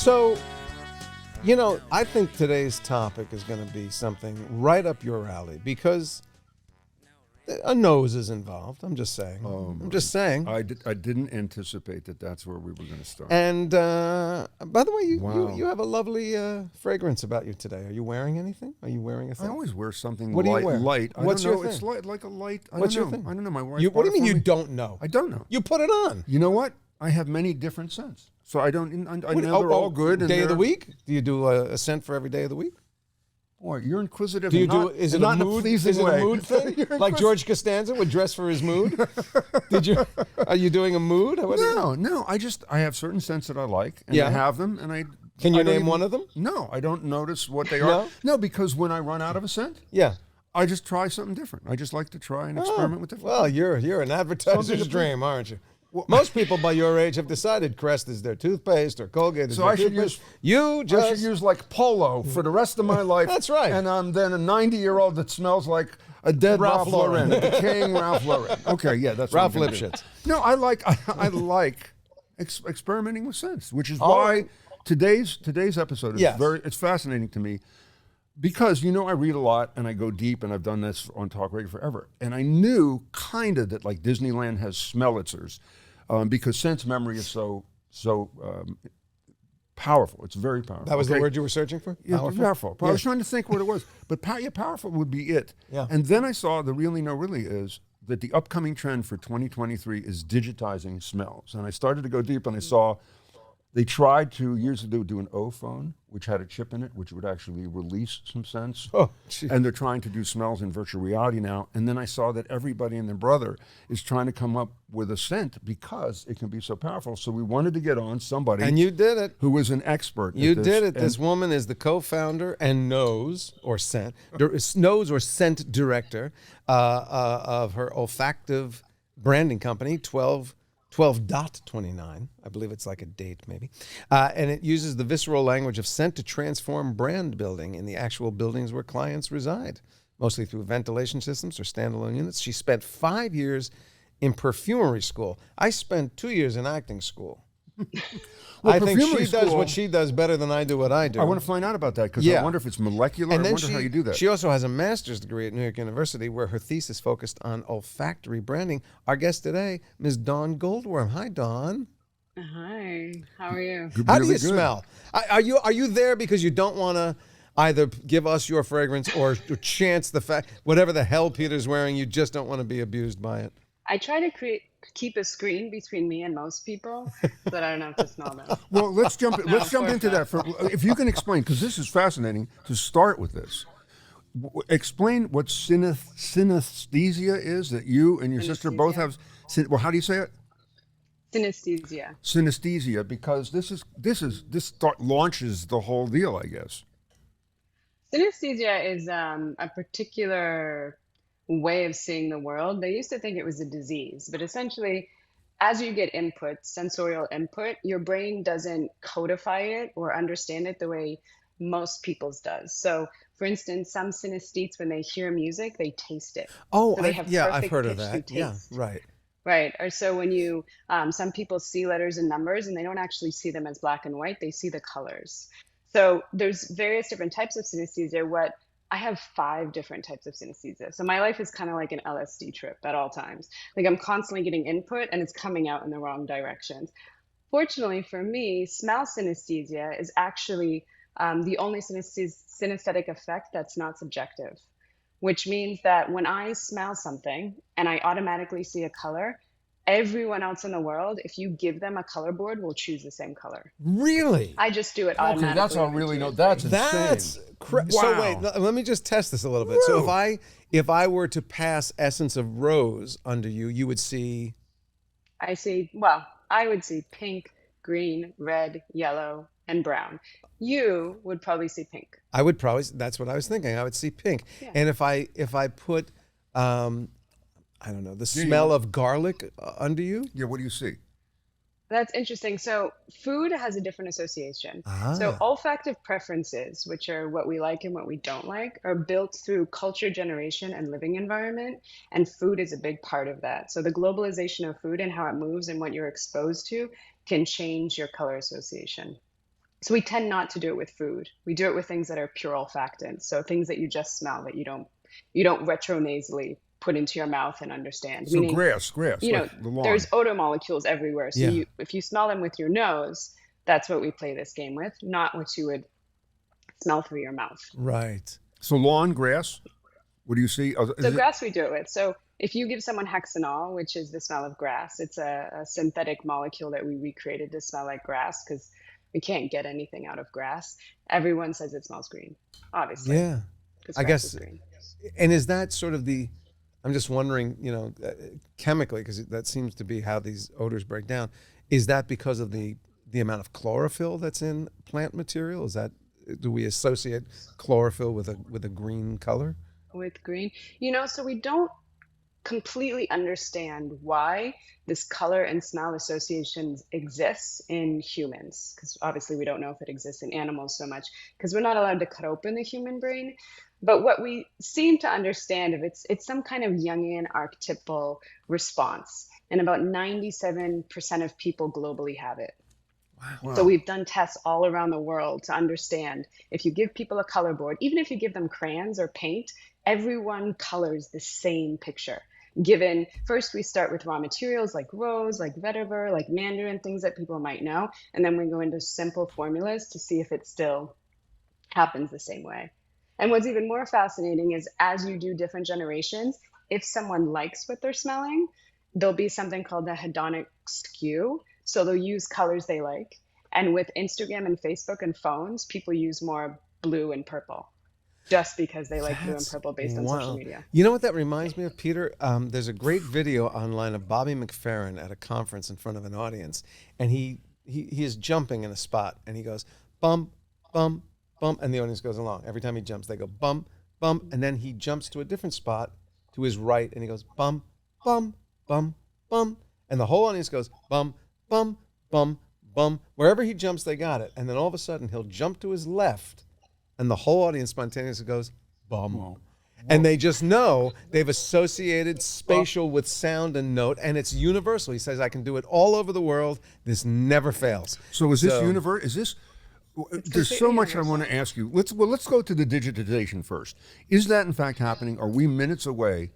So, you know, I think today's topic is going to be something right up your alley because a nose is involved. I'm just saying. I'm just saying. I didn't anticipate that that's where we were going to start. And by the way, Wow. you have a lovely fragrance about you today. Are you wearing anything? Are you wearing a thing? I always wear something What do you wear? light. I What's don't your know. It's thing? like a light. What's your thing? I don't know. My wife. What do you mean bought it you for me. don't know? I don't know. You put it on. You know what? I have many different scents, so I don't. I know What- they're all good. And Day of the they're- week? Do you do a scent for every day of the week? Boy, you're inquisitive. Do you and do? not, Is it and a not in mood? pleasing Is it way. a mood thing? You're Like inquisitive. George Costanza would dress for his mood? Did you? Are you doing a mood? What do you- No. I have certain scents that I like, and Yeah. I have them, and I. Can you I don't name even- one of them? No, I don't notice what they No? are. No, because when I run out of a scent, Yeah. I just try something different. I just like to try and experiment with different. Well, you're an advertiser's Something to- dream, aren't you? Most people by your age have decided Crest is their toothpaste or Colgate is So their I should toothpaste. use- You I just should use like Polo for the rest of my life. That's right. And I'm then a 90-year-old that smells like a dead Ralph Ralph Lauren, Lauren. a decaying Ralph Lauren. Okay, yeah, that's Ralph what I'm gonna do. Lipschitz. No, I like experimenting with scents, which is All why right. today's episode is Yes. it's fascinating to me. Because, I read a lot and I go deep, and I've done this on Talk Radio forever. And I knew kind of that like Disneyland has smellitizers because sense memory is so powerful. It's very powerful. that was the okay? word you were searching for? Yeah, powerful. I Yeah. was trying to think what it was. But powerful would be it. Yeah. And then I saw the really is that the upcoming trend for 2023 is digitizing smells. And I started to go deep, and I saw they tried to years ago do an O phone, which had a chip in it, which would actually release some scents. Oh, gee. And they're trying to do smells in virtual reality now. And then I saw that everybody and their brother is trying to come up with a scent because it can be so powerful. So we wanted to get on somebody And you did it. who was an expert. You at this. did it. And This woman is the co-founder and nose or scent director of her olfactive branding company, 12.29. I believe it's like a date maybe. And it uses the visceral language of scent to transform brand building in the actual buildings where clients reside, mostly through ventilation systems or standalone units. She spent 5 years in perfumery school. I spent 2 years in acting school. Well, I think she perfumery does school- what she does better than I do what I do. I want to find out about that because Yeah. I wonder if it's molecular. And I then wonder how you do that. She also has a master's degree at New York University where her thesis focused on olfactory branding. Our guest today, Ms. Dawn Goldworm. Hi, Dawn. Hi, how are you? How do Really you good. smell? Are you there because you don't want to either give us your fragrance or chance the fact, whatever the hell Peter's wearing, you just don't want to be abused by it? I try to keep a screen between me and most people so that I don't have to smell them. Well, let's jump of course into that. If you can explain, because this is fascinating to start with this. Explain what synesthesia is that you and your sister both have. Well, how do you say it? Synesthesia. Synesthesia, because this launches the whole deal, I guess. Synesthesia is a particular way of seeing the world. They used to think it was a disease, but essentially, as you get input, sensorial input, your brain doesn't codify it or understand it the way most people's does. So, for instance, some synesthetes, when they hear music, they taste it. Oh, So they have I've perfect heard of pitch that. through Yeah, taste. right. Right. Or so when you, some people see letters and numbers and they don't actually see them as black and white, they see the colors. So there's various different types of synesthesia. I have 5 different types of synesthesia. So my life is kind of like an LSD trip at all times. Like I'm constantly getting input and it's coming out in the wrong directions. Fortunately for me, smell synesthesia is actually the only synesthetic effect that's not subjective, which means that when I smell something and I automatically see a color, everyone else in the world, if you give them a color board, will choose the same color. Really? I just do it Okay, automatically. that's how I really know. That's That's insane. So Wow. wait, let me just test this a little bit. So if I were to pass essence of rose under you, you would see. I would see pink, green, red, yellow, and brown. You would probably see pink. I would probably. That's what I was thinking. I would see pink. Yeah. And if I put, I don't know, the smell of garlic under you. Yeah, what do you see? That's interesting. So food has a different association. Ah. So olfactive preferences, which are what we like and what we don't like, are built through culture generation and living environment. And food is a big part of that. So the globalization of food and how it moves and what you're exposed to can change your color association. So we tend not to do it with food. We do it with things that are pure olfactants. So things that you just smell that you don't retronasally put into your mouth and understand. So Meaning, grass, you like know, the lawn. there's odor molecules everywhere. So Yeah. if you smell them with your nose, that's what we play this game with, not what you would smell through your mouth. Right. So lawn, grass. What do you see? Oh, So is it? grass we do it with. So if you give someone hexanol, which is the smell of grass, it's a synthetic molecule that we recreated to smell like grass because we can't get anything out of grass. Everyone says it smells green, obviously, Yeah. because I grass is guess, green. and is that sort of I'm just wondering, chemically, because that seems to be how these odors break down. Is that because of the amount of chlorophyll that's in plant material? Do we associate chlorophyll with a green color? With green, so we don't completely understand why this color and smell associations exists in humans, because obviously we don't know if it exists in animals so much because we're not allowed to cut open the human brain. But what we seem to understand of it's some kind of Jungian archetypal response, and about 97% of people globally have it. So Wow. we've done tests all around the world to understand if you give people a color board, even if you give them crayons or paint, everyone colors the same picture. Given first, we start with raw materials like rose, like vetiver, like mandarin, things that people might know, and then we go into simple formulas to see if it still happens the same way. And what's even more fascinating is as you do different generations, if someone likes what they're smelling, there'll be something called the hedonic skew. So they'll use colors they like. And with Instagram and Facebook and phones, people use more blue and purple just because they like blue and That's purple based on social wow. media. You know what that reminds me of, Peter? There's a great video online of Bobby McFerrin at a conference in front of an audience, and he is jumping in a spot, and he goes bum, bum, bum, and the audience goes along. Every time he jumps, they go bum, bum, and then he jumps to a different spot to his right, and he goes bum, bum, bum, bum, and the whole audience goes bum, bum, bum, bum. Wherever he jumps, they got it, and then all of a sudden he'll jump to his left, and the whole audience spontaneously goes bum. Whoa. And they just know they've associated spatial with sound and note, and it's universal. He says, I can do it all over the world. This never fails. So is this universe? Is this? There's so completely much I universal. want to ask you. Let's go to the digitization first. Is that in fact happening? Are we minutes away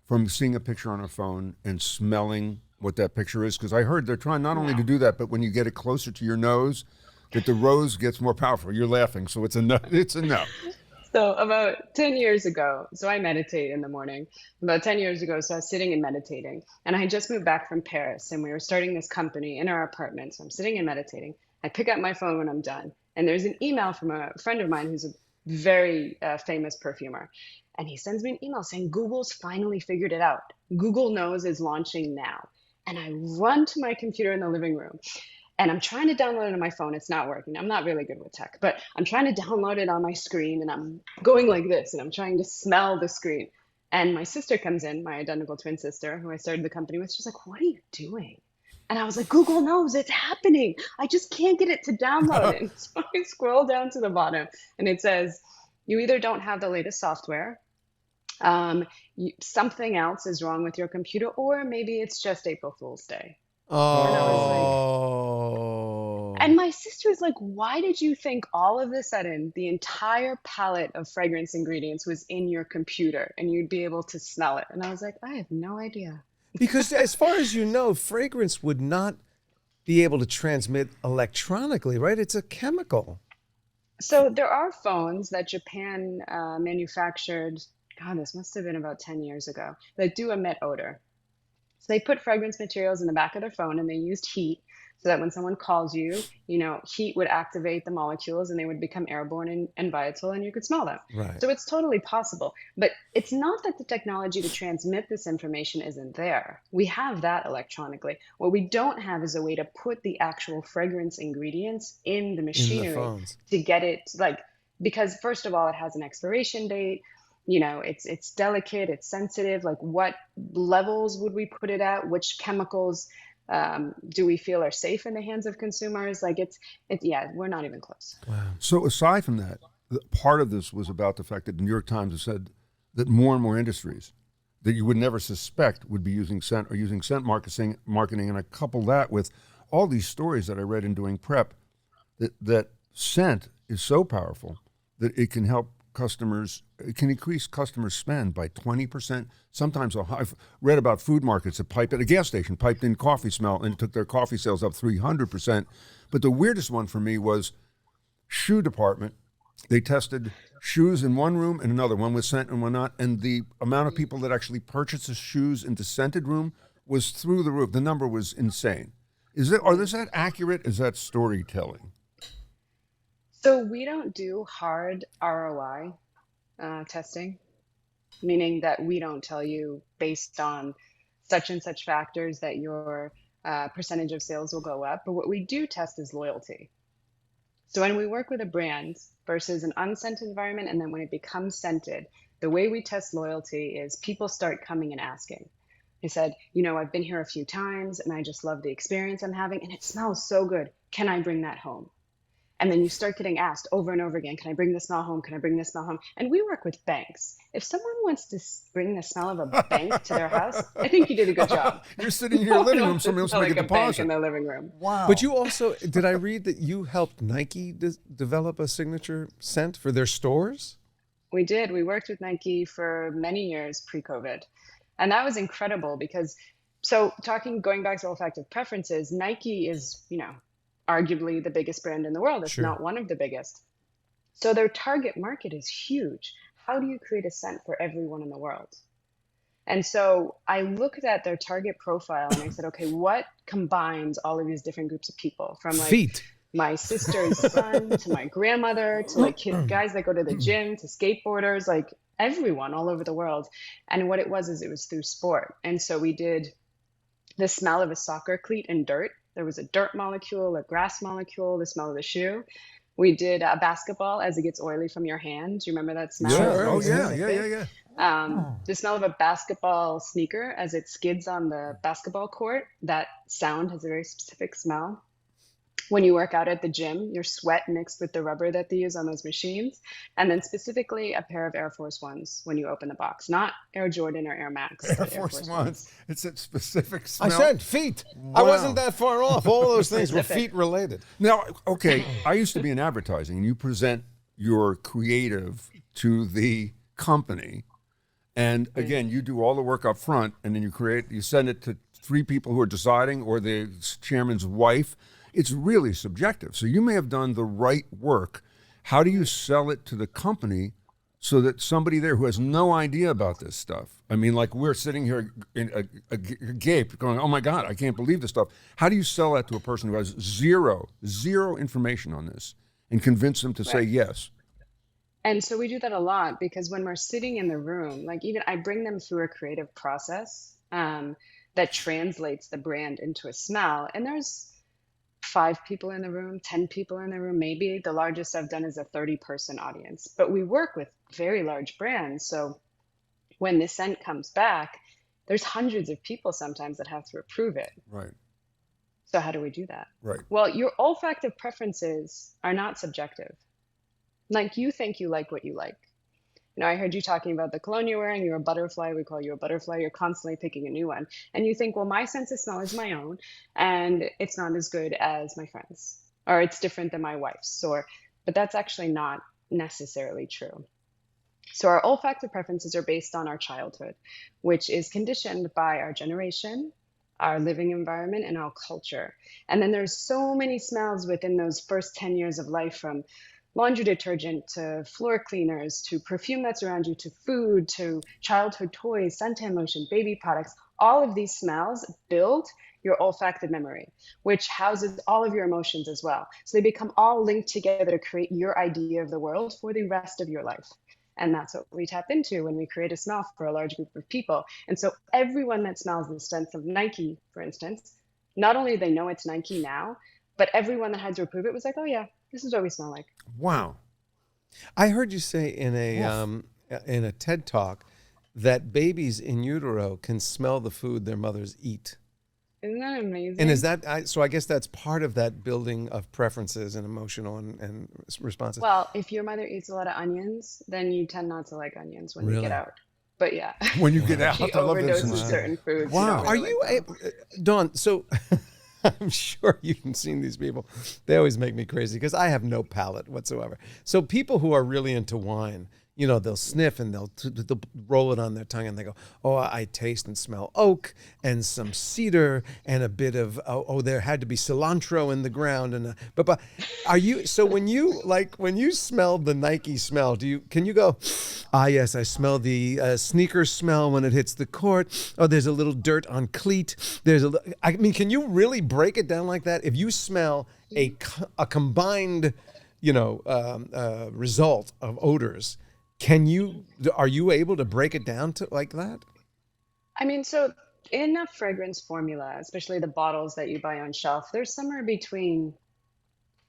from seeing a picture on a phone and smelling what that picture is? Because I heard they're trying not only to do that, but when you get it closer to your nose, that the rose gets more powerful. You're laughing, so it's a no. It's a no. So about 10 years ago, so I meditate in the morning. About 10 years ago, so I was sitting and meditating. And I had just moved back from Paris and we were starting this company in our apartment. So I'm sitting and meditating. I pick up my phone when I'm done. And there's an email from a friend of mine who's a very famous perfumer. And he sends me an email saying, Google's finally figured it out. Google Knows is launching now. And I run to my computer in the living room and I'm trying to download it on my phone. It's not working. I'm not really good with tech, but I'm trying to download it on my screen and I'm going like this and I'm trying to smell the screen. And my sister comes in, my identical twin sister, who I started the company with. She's like, what are you doing? And I was like, Google Knows it's happening. I just can't get it to download it. So I scroll down to the bottom and it says, you either don't have the latest software, something else is wrong with your computer, or maybe it's just April Fool's Day. And I was like, Oh. and my sister was like, why did you think all of a sudden the entire palette of fragrance ingredients was in your computer and you'd be able to smell it? And I was like, I have no idea. Because as far as you know, fragrance would not be able to transmit electronically, right? It's a chemical. So there are phones that Japan manufactured, God, this must have been about 10 years ago, that do emit odor. So they put fragrance materials in the back of their phone and they used heat so that when someone calls you, heat would activate the molecules and they would become airborne and volatile and you could smell them. Right. So it's totally possible. But it's not that the technology to transmit this information isn't there. We have that electronically. What we don't have is a way to put the actual fragrance ingredients in the machinery phones. to get it, because first of all, it has an expiration date. It's delicate, it's sensitive. Like, what levels would we put it at? Which chemicals do we feel are safe in the hands of consumers? We're not even close. Wow. So aside from that, part of this was about the fact that the New York Times has said that more and more industries that you would never suspect would be using scent or using scent marketing. And I couple that with all these stories that I read in doing prep that scent is so powerful that it can help customers, it can increase customer spend by 20%. Sometimes I've read about food markets that pipe at a gas station, piped in coffee smell and took their coffee sales up 300%. But the weirdest one for me was shoe department. They tested shoes in one room and another, one with scent and one not. And the amount of people that actually purchased the shoes in the scented room was through the roof. The number was insane. Is that accurate? Is that storytelling? So we don't do hard ROI testing, meaning that we don't tell you based on such and such factors that your percentage of sales will go up. But what we do test is loyalty. So when we work with a brand versus an unscented environment, and then when it becomes scented, the way we test loyalty is people start coming and asking. They said, I've been here a few times and I just love the experience I'm having and it smells so good. Can I bring that home? And then you start getting asked over and over again, can I bring the smell home? Can I bring the smell home? And we work with banks. If someone wants to bring the smell of a bank to their house, I think you did a good job. You're sitting in your living room, somebody else make a deposit. Bank in their living room. Wow. But you also, did I read that you helped Nike develop a signature scent for their stores? We did. We worked with Nike for many years pre-COVID. And that was incredible because, going back to olfactive preferences, Nike is, arguably the biggest brand in the world, if not one of the biggest. So their target market is huge. How do you create a scent for everyone in the world? And so I looked at their target profile and I said, okay, what combines all of these different groups of people from feet, my sister's son to my grandmother to guys that go to the gym to skateboarders, like everyone all over the world. And what it was through sport. And so we did the smell of a soccer cleat and dirt. There was a dirt molecule, a grass molecule, the smell of the shoe. We did a basketball as it gets oily from your hand. Do you remember that smell? Yeah. Oh, yeah. The smell of a basketball sneaker as it skids on the basketball court. That sound has a very specific smell. When you work out at the gym, your sweat mixed with the rubber that they use on those machines. And then specifically a pair of Air Force Ones when you open the box, not Air Jordan or Air Max. Air Force Ones. It's a specific smell. I said feet. Wow. I wasn't that far off. All those things were feet related. Now, okay, I used to be in advertising, and you present your creative to the company. And again, you do all the work up front, and then you send it to 3 people who are deciding, or the chairman's wife. It's really subjective. So you may have done the right work. How do you sell it to the company so that somebody there who has no idea about this stuff, I mean, like we're sitting here in a gape going, oh my God, I can't believe this stuff. How do you sell that to a person who has zero information on this and convince them to say yes? And so we do that a lot because when we're sitting in the room, like even I bring them through a creative process that translates the brand into a smell. And there's 5 people in the room, 10 people in the room, maybe. The largest I've done is a 30-person audience. But we work with very large brands. So when the scent comes back, there's hundreds of people sometimes that have to approve it. Right. So how do we do that? Right. Well, your olfactive preferences are not subjective. Like you think you like what you like. I heard you talking about the cologne you're wearing. You're a butterfly. We call you a butterfly. You're constantly picking a new one. And you think, well, my sense of smell is my own, and it's not as good as my friend's, or it's different than my wife's. But that's actually not necessarily true. So our olfactive preferences are based on our childhood, which is conditioned by our generation, our living environment, and our culture. And then there's so many smells within those first 10 years of life, from laundry detergent to floor cleaners to perfume that's around you to food to childhood toys, suntan lotion, baby products. All of these smells build your olfactive memory, which houses all of your emotions as well. So they become all linked together to create your idea of the world for the rest of your life. And that's what we tap into when we create a smell for a large group of people. And so everyone that smells the scent of Nike, for instance, not only do they know it's Nike now, but everyone that had to approve it was like, oh yeah, this is what we smell like. Wow. I heard you say in a TED Talk that babies in utero can smell the food their mothers eat. Isn't that amazing? And is that, so I guess that's part of that building of preferences and emotional and responses. Well, if your mother eats a lot of onions, then you tend not to like onions when you get out. But yeah. When you get out, she I love this. overdoses certain foods. Wow. Are you, Dawn, so I'm sure you've seen these people. They always make me crazy because I have no palate whatsoever. So people who are really into wine, they'll sniff and they'll roll it on their tongue and they go, "Oh, I taste and smell oak and some cedar and a bit of there had to be cilantro in the ground." And but are you so when you smell the Nike smell, can you go, "Ah, yes, I smell the sneaker smell when it hits the court. Oh, there's a little dirt on cleat. Can you really break it down like that? If you smell a combined, result of odors, are you able to break it down to like that?" I mean, so in a fragrance formula, especially the bottles that you buy on shelf, there's somewhere between,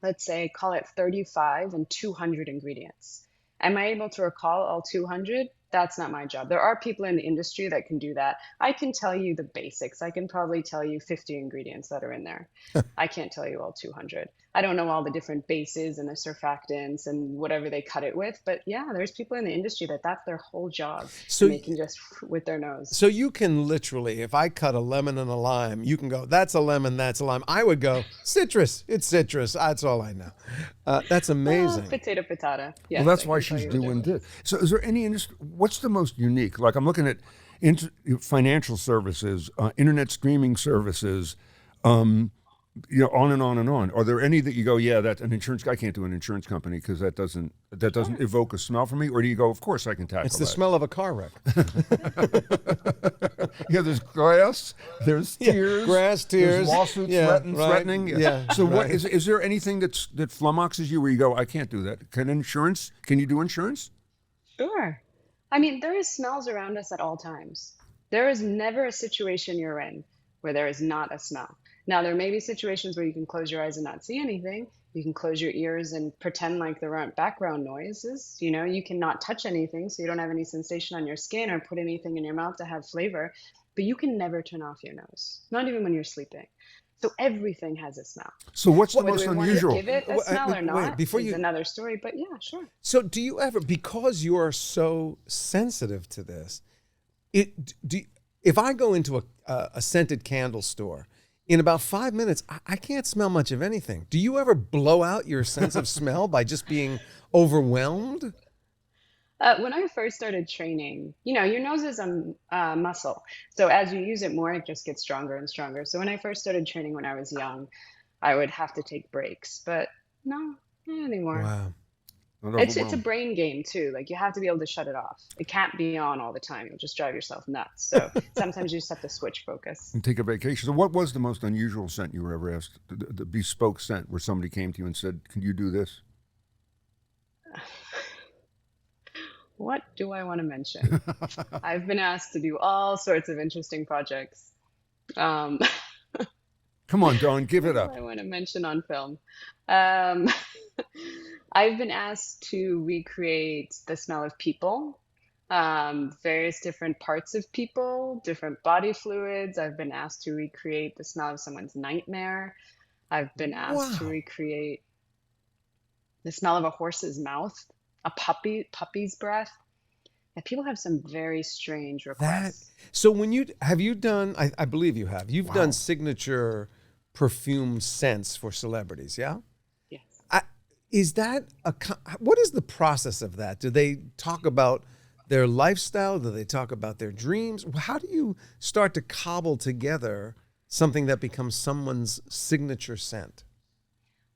let's say, call it 35 and 200 ingredients. Am I able to recall all 200? That's not my job. There are people in the industry that can do that. I can tell you the basics. I can probably tell you 50 ingredients that are in there. I can't tell you all 200. I don't know all the different bases and the surfactants and whatever they cut it with. But yeah, there's people in the industry that's their whole job. So and they can just with their nose. So you can literally, if I cut a lemon and a lime, you can go, "That's a lemon, that's a lime." I would go, "Citrus, it's citrus." That's all I know. That's amazing. Potato, patata. Yes, Well, that's I why can tell she's you the doing difference. this. So, is there any industry? What's the most unique? Like, I'm looking at financial services, internet streaming services, on and on and on. Are there any that you go, "Yeah, that's an insurance? I can't do an insurance company because that doesn't evoke a smell for me"? Or do you go, "Of course, I can tackle It's the that"? smell of a car wreck. Yeah, there's grass, there's tears, grass, tears, there's lawsuits threatening. Yeah. So, what right. is there anything that flummoxes you where you go, "I can't do that"? Can you do insurance? Sure. I mean, there is smells around us at all times. There is never a situation you're in where there is not a smell. Now, there may be situations where you can close your eyes and not see anything. You can close your ears and pretend like there aren't background noises. You cannot touch anything, so you don't have any sensation on your skin or put anything in your mouth to have flavor. But you can never turn off your nose, not even when you're sleeping. So everything has a smell. So, what's the Whether most we want to unusual? give it a smell or wait, not before is you- another story. But yeah, sure. So do you ever, because you are so sensitive to this, if I go into a scented candle store, in about 5 minutes, I can't smell much of anything. Do you ever blow out your sense of smell by just being overwhelmed? When I first started training, your nose is a muscle. So as you use it more, it just gets stronger and stronger. So when I first started training when I was young, I would have to take breaks. But no, not anymore. Wow. Not It's a overwhelmed. brain game too. Like you have to be able to shut it off. It can't be on all the time. You'll just drive yourself nuts. So sometimes you just have to switch focus. And take a vacation. So, what was the most unusual scent you were ever asked? The bespoke scent where somebody came to you and said, "Can you do this?" What do I want to mention? I've been asked to do all sorts of interesting projects. Um, Come on, Dawn, give it what up. do I want to mention on film? Um, I've been asked to recreate the smell of people, various different parts of people, different body fluids. I've been asked to recreate the smell of someone's nightmare. I've been asked to Wow. recreate the smell of a horse's mouth, a puppy's breath. And people have some very strange requests. So have you done, I believe you have, you've done signature perfume scents for celebrities, yeah? Yes. Is that what is the process of that? Do they talk about their lifestyle? Do they talk about their dreams? How do you start to cobble together something that becomes someone's signature scent?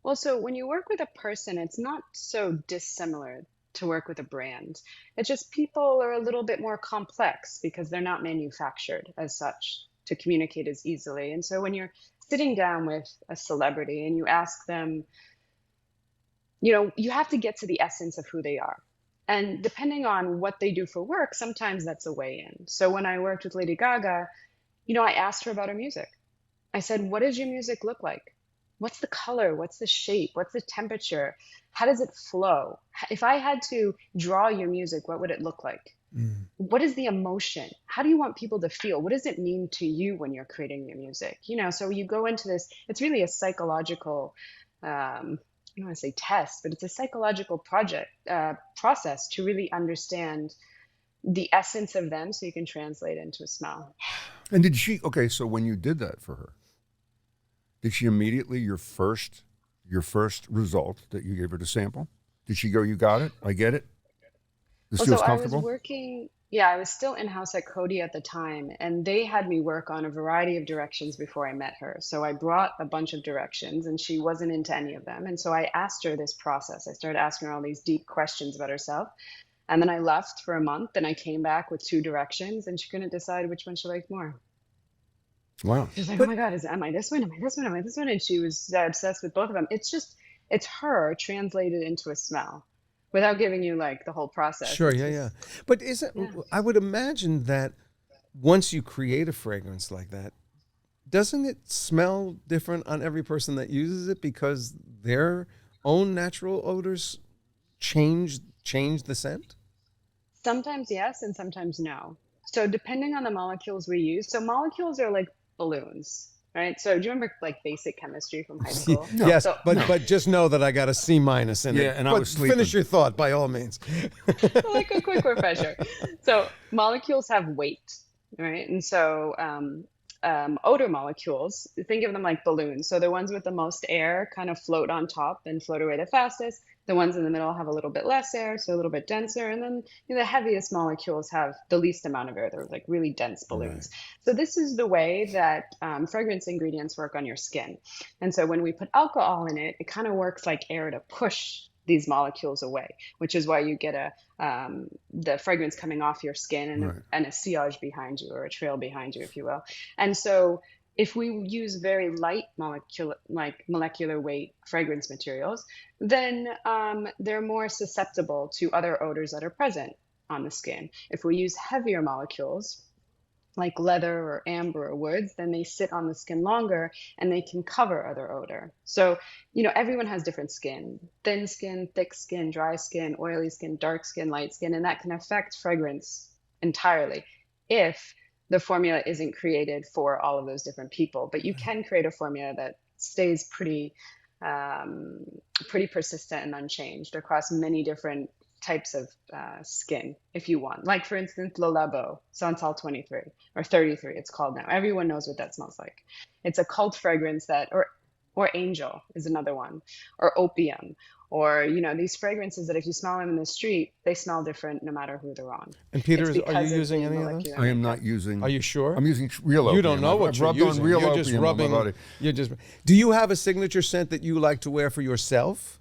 Well, so when you work with a person, it's not so dissimilar to work with a brand. It's just people are a little bit more complex because they're not manufactured as such to communicate as easily. And so when you're sitting down with a celebrity and you ask them, you have to get to the essence of who they are. And depending on what they do for work, sometimes that's a way in. So when I worked with Lady Gaga, I asked her about her music. I said, "What does your music look like? What's the color? What's the shape? What's the temperature? How does it flow? If I had to draw your music, what would it look like? What is the emotion? How do you want people to feel? What does it mean to you when you're creating your music?" So you go into this, it's really a psychological, I don't want to say test, but it's a psychological process to really understand the essence of them so you can translate into a smell. And did she? Okay, so when you did that for her, did she immediately, your first result that you gave her to sample, did she go, you got it, I get it, this Well, feels so I was comfortable? working, yeah, I was still in-house at Coty at the time, and they had me work on a variety of directions before I met her. So I brought a bunch of directions, and she wasn't into any of them. And so I asked her this process. I started asking her all these deep questions about herself. And then I left for a month, and I came back with two directions, and she couldn't decide which one she liked more. Wow. She was like, "Oh But my God, am I this one? Am I this one? Am I this one?" And she was obsessed with both of them. It's her translated into a smell without giving you like the whole process. sure, It's yeah, yeah. just, But is it? yeah. I would imagine that once you create a fragrance like that, doesn't it smell different on every person that uses it because their own natural odors change the scent? Sometimes yes, and sometimes no. So depending on the molecules we use, so molecules are like balloons, right? So do you remember like basic chemistry from high school? No, Yes, So but just know that I got a C minus in it. Yeah, and I But was sleeping. finish your thought by all means. like a quick refresher. So molecules have weight, right? And so odor molecules, think of them like balloons. So the ones with the most air kind of float on top and float away the fastest. The ones in the middle have a little bit less air, so a little bit denser. And then the heaviest molecules have the least amount of air. They're like really dense Right. balloons. So this is the way that fragrance ingredients work on your skin. And so when we put alcohol in it, it kind of works like air to push these molecules away, which is why you get the fragrance coming off your skin Right. and a sillage behind you, or a trail behind you, if you will. And so if we use very light molecular weight fragrance materials, then they're more susceptible to other odors that are present on the skin. If we use heavier molecules, like leather or amber or woods, then they sit on the skin longer and they can cover other odor. So, everyone has different skin: thin skin, thick skin, dry skin, oily skin, dark skin, light skin, and that can affect fragrance entirely if the formula isn't created for all of those different people. But you can create a formula that stays pretty persistent and unchanged across many different types of skin if you want. Like for instance, Le Labo, Santal 23 or 33, it's called now. Everyone knows what that smells like. It's a cult fragrance or Angel is another one, or Opium, or these fragrances that if you smell them in the street, they smell different no matter who they're on. And Peter, It's are you because of using the any of those? molecular I am makeup. not using. Are you sure? I'm using real opium. You don't know what I've you're rubbed using. on real You're just opium on my rubbing. body. You're just. Do you have a signature scent that you like to wear for yourself?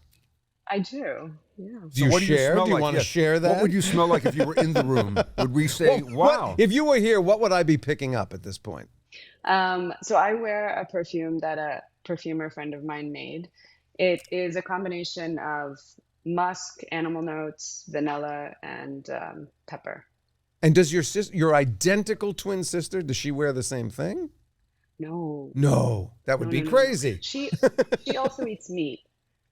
I do, yeah. Do you what share? smell Do you like? want to Yes. share that? What would you smell like if you were in the room? Would we say, wow? If you were here, what would I be picking up at this point? So I wear a perfume that a perfumer friend of mine made. It is a combination of musk, animal notes, vanilla, and pepper. And does your identical twin sister, does she wear the same thing? No, No, that would no, be no, no, no. crazy. She also eats meat,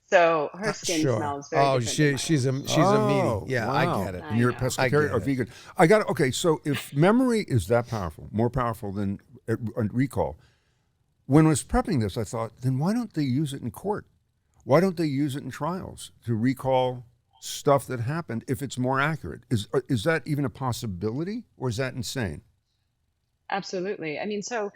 so her skin Sure. smells very Oh, different than she's mine. a meaty. Yeah, wow. I get it. And you're a I know. I pescatarian get or it. vegan. Okay, so if memory is that powerful, more powerful than recall, when I was prepping this, I thought, then why don't they use it in court? Why don't they use it in trials to recall stuff that happened if it's more accurate? Is that even a possibility, or is that insane? Absolutely. I mean, so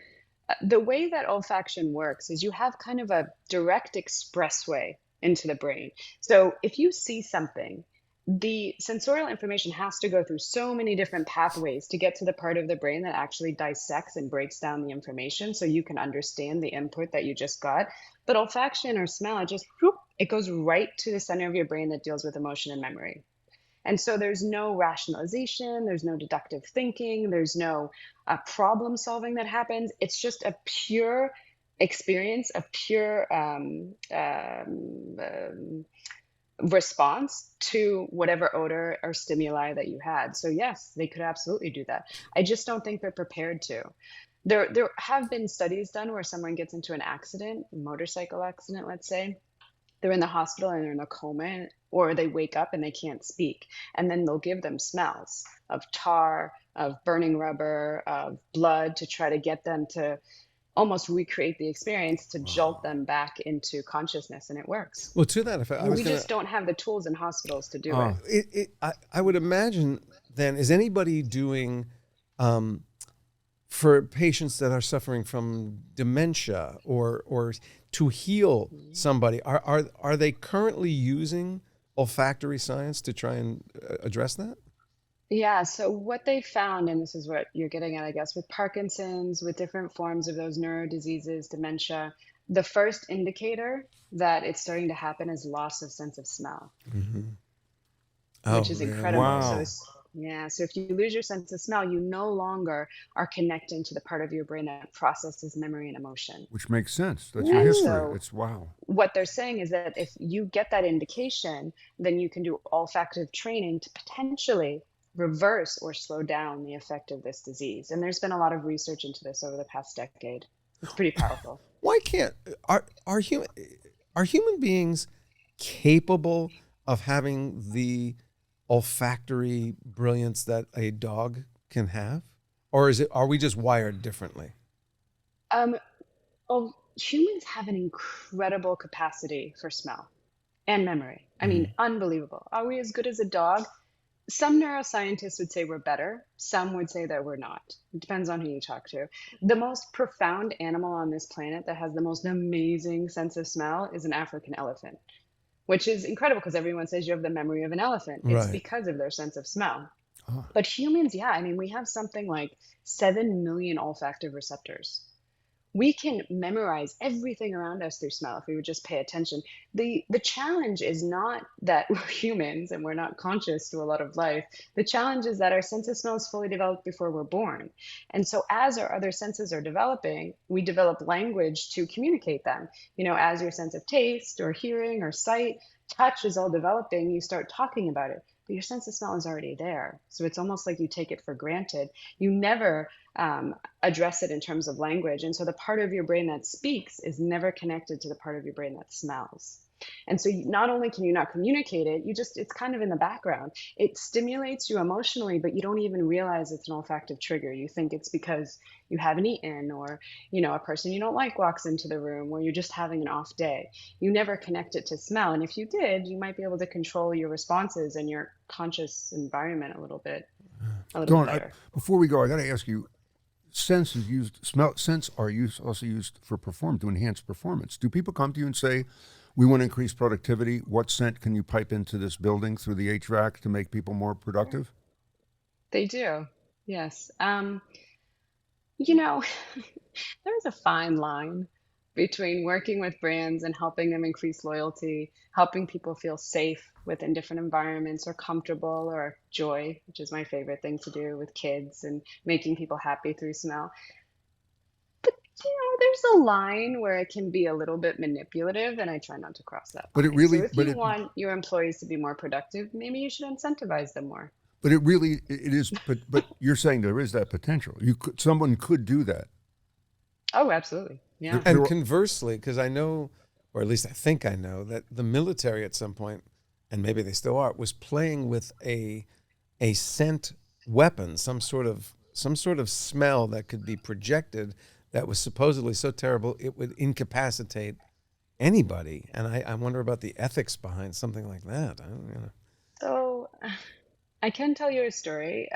the way that olfaction works is you have kind of a direct expressway into the brain. So if you see something, the sensorial information has to go through so many different pathways to get to the part of the brain that actually dissects and breaks down the information so you can understand the input that you just got. But olfaction or smell, it goes right to the center of your brain that deals with emotion and memory. And so there's no rationalization, there's no deductive thinking, there's no problem solving that happens. It's just a pure experience, a pure response to whatever odor or stimuli that you had. So yes, they could absolutely do that. I just don't think they're prepared to. There have been studies done where someone gets into an accident, a motorcycle accident, let's say. They're in the hospital and they're in a coma, or they wake up and they can't speak. And then they'll give them smells of tar, of burning rubber, of blood to try to get them to almost recreate the experience to jolt them back into consciousness, and it works. Well, to that effect, We just don't have the tools in hospitals to do it. I would imagine then, is anybody doing for patients that are suffering from dementia or to heal somebody? Are they currently using olfactory science to try and address that? Yeah, so what they found, and this is what you're getting at, I guess, with Parkinson's, with different forms of those neuro diseases, dementia, the first indicator that it's starting to happen is loss of sense of smell, Oh, which is really? incredible. So Wow. it's, yeah, so if you lose your sense of smell, you no longer are connecting to the part of your brain that processes memory and emotion. Which makes sense. That's your And history. so It's wow. what they're saying is that if you get that indication, then you can do olfactive training to potentially reverse or slow down the effect of this disease. And there's been a lot of research into this over the past decade. It's pretty powerful. Why can't are human are human beings capable of having the olfactory brilliance that a dog can have, or are we just wired differently? Um, well, humans have an incredible capacity for smell and memory. I mean, unbelievable. Are we as good as a dog? Some neuroscientists would say we're better. Some would say that we're not. It depends on who you talk to. The most profound animal on this planet that has the most amazing sense of smell is an African elephant, which is incredible because everyone says you have the memory of an elephant. It's Right. because of their sense of smell. Ah. But humans, yeah, I mean, we have something like 7 million olfactive receptors. We can memorize everything around us through smell if we would just pay attention. The challenge is not that we're humans and we're not conscious to a lot of life. The challenge is that our sense of smell is fully developed before we're born. And so as our other senses are developing, we develop language to communicate them. You know, as your sense of taste or hearing or sight, touch is all developing, you start talking about it. But your sense of smell is already there. So it's almost like you take it for granted. You never address it in terms of language. And so the part of your brain that speaks is never connected to the part of your brain that smells. And so not only can you not communicate it, it's kind of in the background. It stimulates you emotionally, but you don't even realize it's an olfactive trigger. You think it's because you haven't eaten or, you know, a person you don't like walks into the room or you're just having an off day. You never connect it to smell. And if you did, you might be able to control your responses and your conscious environment a little bit Dawn, better. before we go, I got to ask you. Scents is used. Scents are also used for to enhance performance. Do people come to you and say, "We want to increase productivity. What scent can you pipe into this building through the HVAC to make people more productive?" They do. Yes. You know, there's a fine line between working with brands and helping them increase loyalty, helping people feel safe within different environments or comfortable or joy, which is my favorite thing to do with kids and making people happy through smell. But, you know, there's a line where it can be a little bit manipulative, and I try not to cross that But it line. So really, if you want your employees to be more productive, maybe you should incentivize them more. it is. But you're saying there is that potential. Someone could do that. Oh, absolutely. Yeah. And conversely, because I know, or at least I think I know, that the military at some point, and maybe they still are, was playing with a scent weapon, some sort of smell that could be projected that was supposedly so terrible it would incapacitate anybody. And I wonder about the ethics behind something like that. I don't, you know. So I can tell you a story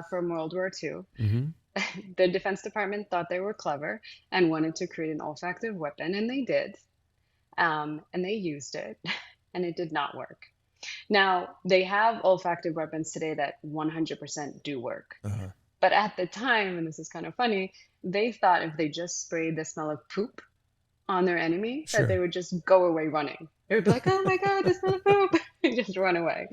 from World War II. Mm-hmm. The Defense Department thought they were clever and wanted to create an olfactive weapon, and they did. And they used it, and it did not work. Now, they have olfactive weapons today that 100% do work. Uh-huh. But at the time, and this is kind of funny, they thought if they just sprayed the smell of poop on their enemy, Sure. that they would just go away running. They would be like, oh my God, the smell of poop, and just run away.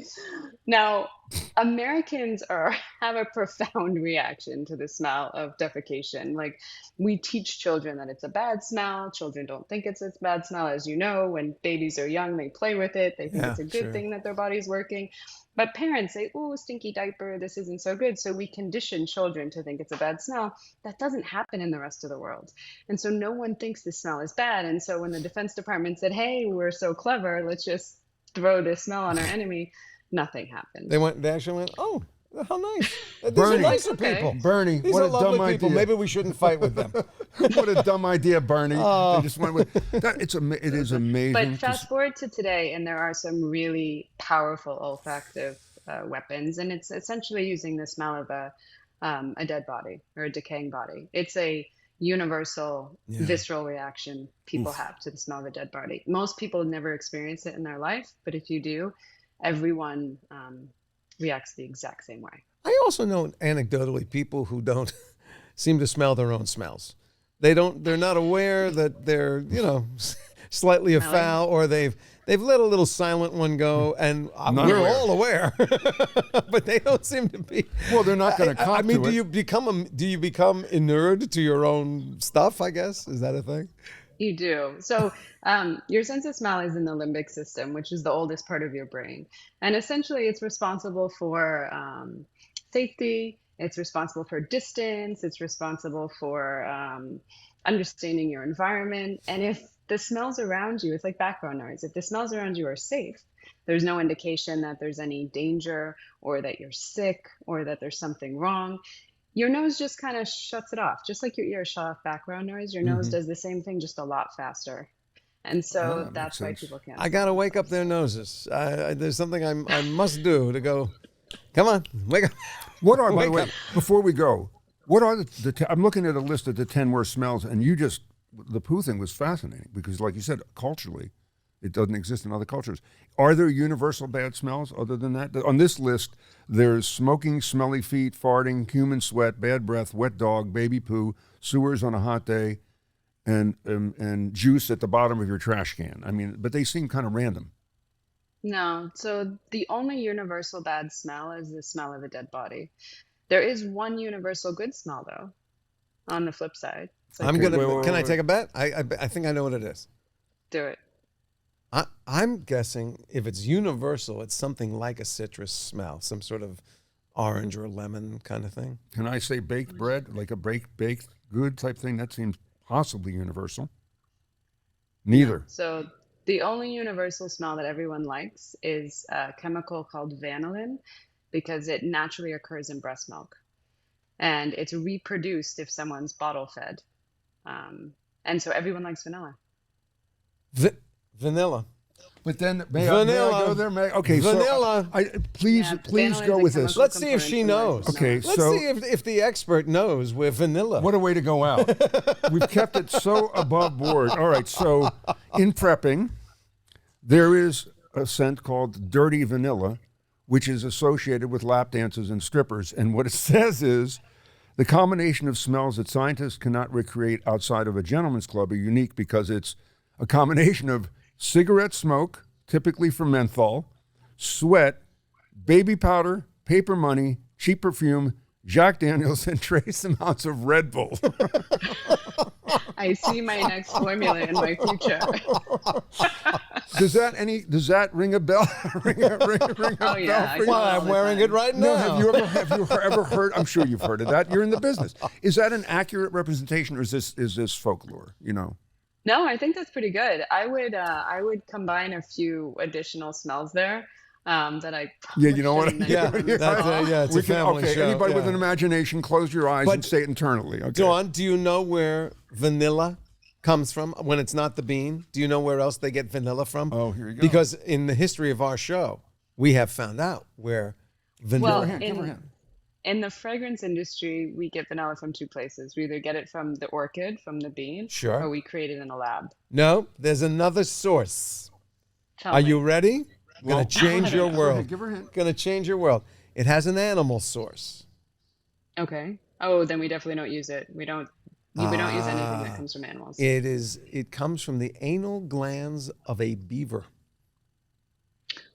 Now, Americans have a profound reaction to the smell of defecation. Like, we teach children that it's a bad smell. Children don't think it's a bad smell. As you know, when babies are young, they play with it. They think Yeah, it's a good sure. thing that their body's working. But parents say, oh, stinky diaper, this isn't so good. So we condition children to think it's a bad smell. That doesn't happen in the rest of the world. And so no one thinks the smell is bad. And so when the Defense Department said, hey, we're so clever, let's just throw this smell on our enemy, nothing happened. They actually went, oh, how nice. These are Bernie. nicer Okay. people. Bernie, These what are a lovely dumb people. idea. Maybe we shouldn't fight with them. What a dumb idea, Bernie. They just went with that. It is amazing. But fast forward to today, and there are some really powerful olfactive weapons, and it's essentially using the smell of a dead body or a decaying body. It's a universal visceral reaction people have to the smell of a dead body. Most people never experience it in their life, but if you do, everyone reacts the exact same way. I also know anecdotally people who don't seem to smell their own smells. They're not aware that they're, slightly afoul, or they've let a little silent one go, and we're all aware, but they don't seem to be. Well, they're not going to cop to it. Do you become inured to your own stuff, I guess? Is that a thing? You do. So your sense of smell is in the limbic system, which is the oldest part of your brain. And essentially it's responsible for safety. It's responsible for distance. It's responsible for understanding your environment. And if the smells around you, it's like background noise. If the smells around you are safe, there's no indication that there's any danger or that you're sick or that there's something wrong. Your nose just kind of shuts it off. Just like your ears shut off background noise, your nose does the same thing, just a lot faster. And so that's why people can't. I got to wake up their noses. There's something I must do to go, come on, wake up. What are, by the way, before we go, what are I'm looking at a list of the 10 worst smells, and the poo thing was fascinating because, like you said, culturally, it doesn't exist in other cultures. Are there universal bad smells other than that? On this list, there's smoking, smelly feet, farting, human sweat, bad breath, wet dog, baby poo, sewers on a hot day, and juice at the bottom of your trash can. I mean, but they seem kind of random. No. So the only universal bad smell is the smell of a dead body. There is one universal good smell, though, on the flip side. Can I take a bet? I think I know what it is. Do it. I'm guessing if it's universal, it's something like a citrus smell, some sort of orange or lemon kind of thing. Can I say baked bread, like a baked good type thing? That seems possibly universal. Neither. No. So the only universal smell that everyone likes is a chemical called vanillin because it naturally occurs in breast milk. And it's reproduced if someone's bottle fed. And so everyone likes vanilla. Vanilla. But then, may I go there? Okay, vanilla. So please go with this. Let's see if she knows. Okay, let's see if the expert knows we're vanilla. What a way to go out. We've kept it so above board. All right, so in prepping, there is a scent called dirty vanilla, which is associated with lap dancers and strippers. And what it says is, the combination of smells that scientists cannot recreate outside of a gentleman's club are unique because it's a combination of cigarette smoke, typically from menthol, sweat, baby powder, paper money, cheap perfume, Jack Daniels, and trace amounts of Red Bull. I see my next formula in my future. Does that ring a bell? ring a bell? Yeah. Well, I'm wearing it right now. No, have you ever heard? I'm sure you've heard of that. You're in the business. Is that an accurate representation, or is this folklore? No, I think that's pretty good. I would combine a few additional smells there. That I you know what? It's a family show. Anybody with an imagination, close your eyes and say it internally. Okay. Dawn, do you know where vanilla comes from when it's not the bean? Do you know where else they get vanilla from? Oh, here you go. Because in the history of our show, we have found out where vanilla. In the fragrance industry, we get vanilla from two places. We either get it from the orchid, from the bean, or we create it in a lab. No, there's another source. Are you ready? Going to change your world. Give her a hint. Going to change your world. It has an animal source. Okay. Oh, then we definitely don't use it. We don't use anything that comes from animals. It comes from the anal glands of a beaver.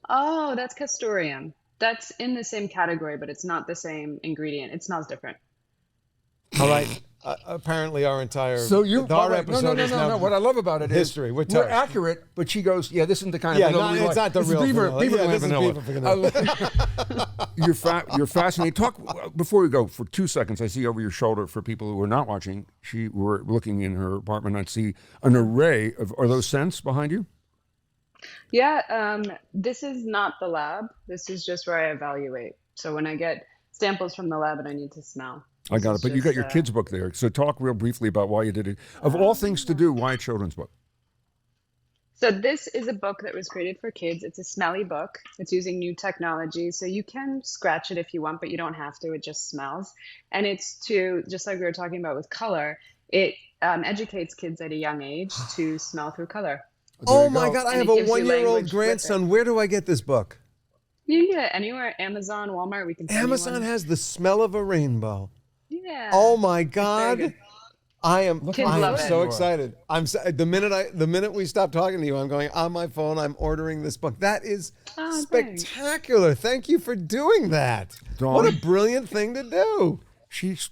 Oh, that's castoreum. That's in the same category, but it's not the same ingredient. It smells different. All right. Apparently, our entire episode is now What I love about it history. is we're accurate, but she goes, "Yeah, this isn't the kind of vanilla we like. It's not the real beaver vanilla. vanilla. You're fascinating. Talk before we go for 2 seconds. I see over your shoulder for people who are not watching. We're looking in her apartment. I see an array of. Are those scents behind you? Yeah. This is not the lab. This is just where I evaluate. So when I get samples from the lab and I need to smell. I got it, but you got your kids' book there. So talk real briefly about why you did it. Of all things to do, why a children's book? So this is a book that was created for kids. It's a smelly book. It's using new technology. So you can scratch it if you want, but you don't have to. It just smells. And it's to, just like we were talking about with color, it educates kids at a young age to smell through color. Oh my God, I And have it a gives you 1-year-old language with grandson. Where do I get this book? You can get it anywhere, Amazon, Walmart, we can send you Amazon one. has the smell of a rainbow. Yeah. Oh my It's very God. good. I am Kids love so it. excited. The minute we stop talking to you, I'm going on my phone. I'm ordering this book. That is Oh, thanks. spectacular. Thank you for doing that. Dawn. What a brilliant thing to do. She's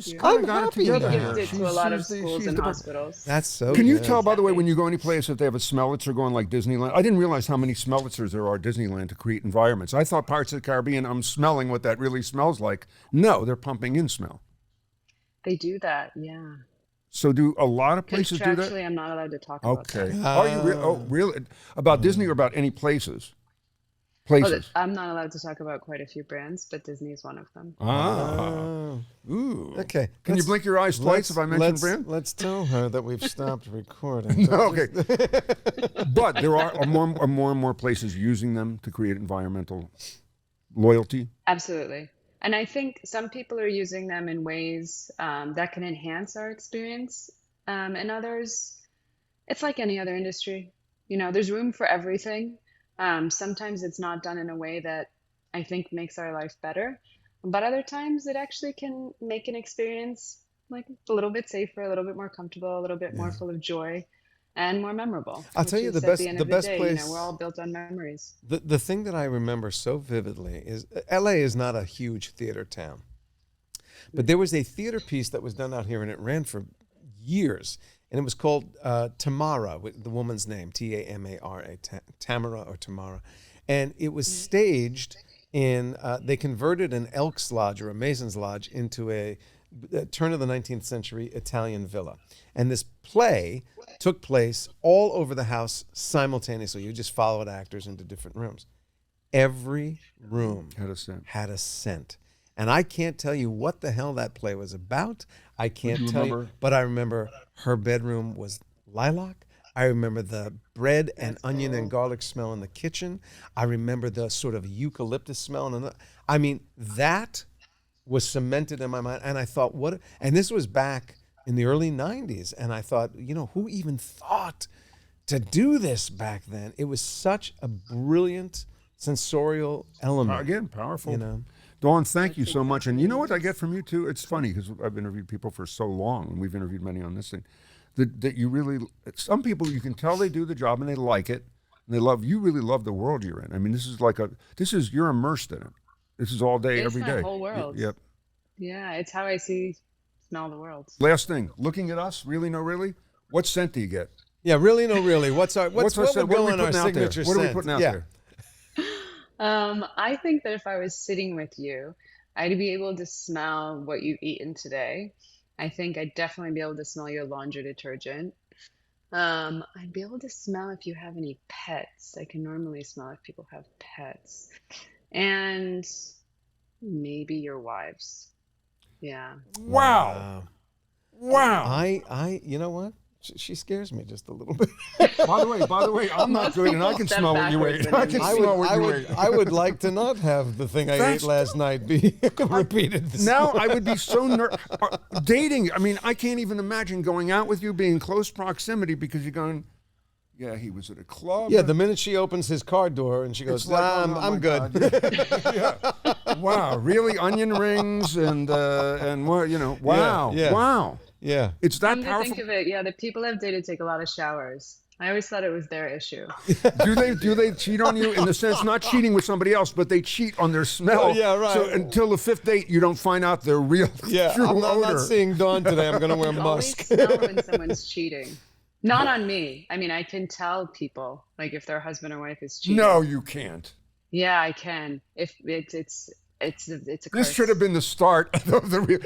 you. kind I'm of got it happy together. now. Gives it to a lot of schools and the- hospitals. That's so. Can you good. tell, by the way, when you go any place that they have a smellitzer going like Disneyland? I didn't realize how many smellitzers there are at Disneyland to create environments. I thought Pirates of the Caribbean, I'm smelling what that really smells like. No, they're pumping in smell. They do that, yeah. So do a lot of places do that? Contractually, I'm not allowed to talk about that. Okay. Are you really? About Disney or about any places? Places. I'm not allowed to talk about quite a few brands, but Disney is one of them. Ooh. Okay. Can you blink your eyes twice if I mention brand? Let's tell her that we've stopped recording. Okay. But there are more and more places using them to create environmental loyalty. Absolutely. And I think some people are using them in ways that can enhance our experience. And others, it's like any other industry. You know, there's room for everything. Sometimes it's not done in a way that I think makes our life better. But other times it actually can make an experience like a little bit safer, a little bit more comfortable, a little bit more full of joy and more memorable. I'll tell you which the is at best- end the of best day, place- You know, we're all built on memories. The thing that I remember so vividly is LA is not a huge theater town. But there was a theater piece that was done out here and it ran for years. And it was called Tamara, with the woman's name, Tamara, Tamara or Tamara. And it was staged in, they converted an Elks Lodge or a Mason's Lodge into a turn of the 19th century Italian villa. And this play took place all over the house simultaneously. You just followed actors into different rooms. Every room Had a scent. And I can't tell you what the hell that play was about. I can't you tell you, remember? but I remember her bedroom was lilac. I remember the bread and onion and garlic smell in the kitchen. I remember the sort of eucalyptus smell. I mean, that was cemented in my mind. And I thought, and this was back in the early 90s. And I thought, you know, who even thought to do this back then? It was such a brilliant sensorial element. Again, powerful. You know? Dawn, thank you so much. And you know what I get from you too? It's funny because I've interviewed people for so long, and we've interviewed many on this thing, that you really, some people you can tell they do the job and they like it, and you really love the world you're in. I mean, you're immersed in it. This is all day, It's every my day. whole world. Yep. Yeah, it's how I smell the world. Last thing, looking at us, really, no, really, what scent do you get? Yeah, really, no, really. What's our what scent? would What are go we on our putting out there? signature What are we scent? putting out Yeah. there? I think that if I was sitting with you, I'd be able to smell what you've eaten today. I think I'd definitely be able to smell your laundry detergent. I'd be able to smell if you have any pets. I can normally smell if people have pets. And maybe your wives. Yeah. Wow. You know what? She scares me just a little bit. By the way, I'm not good, and I can Step smell what you backwards ate. when I you can eat. smell what you ate. I would like to not have the thing I ate That's- last night be repeated. This Now I would be so dating. I mean, I can't even imagine going out with you, being in close proximity because you're going. Yeah, he was at a club. Yeah, the minute she opens his car door and she goes, It's like, oh, no, I'm my good. God. Yeah. Wow, really? Onion rings and what? You know, wow, yeah. wow. Yeah. It's that Come to powerful. think of it, yeah, the people I've dated take a lot of showers. I always thought it was their issue. Do they cheat on you in the sense not cheating with somebody else, but they cheat on their smell? Oh, yeah, right. So until the fifth date, you don't find out their real Yeah, true I'm not odor. seeing Dawn today. I'm going to wear You always musk. smell when someone's cheating. Not on me. I mean, I can tell people, like if their husband or wife is cheating. No, you can't. Yeah, I can. If it's a curse. This should have been the start of forget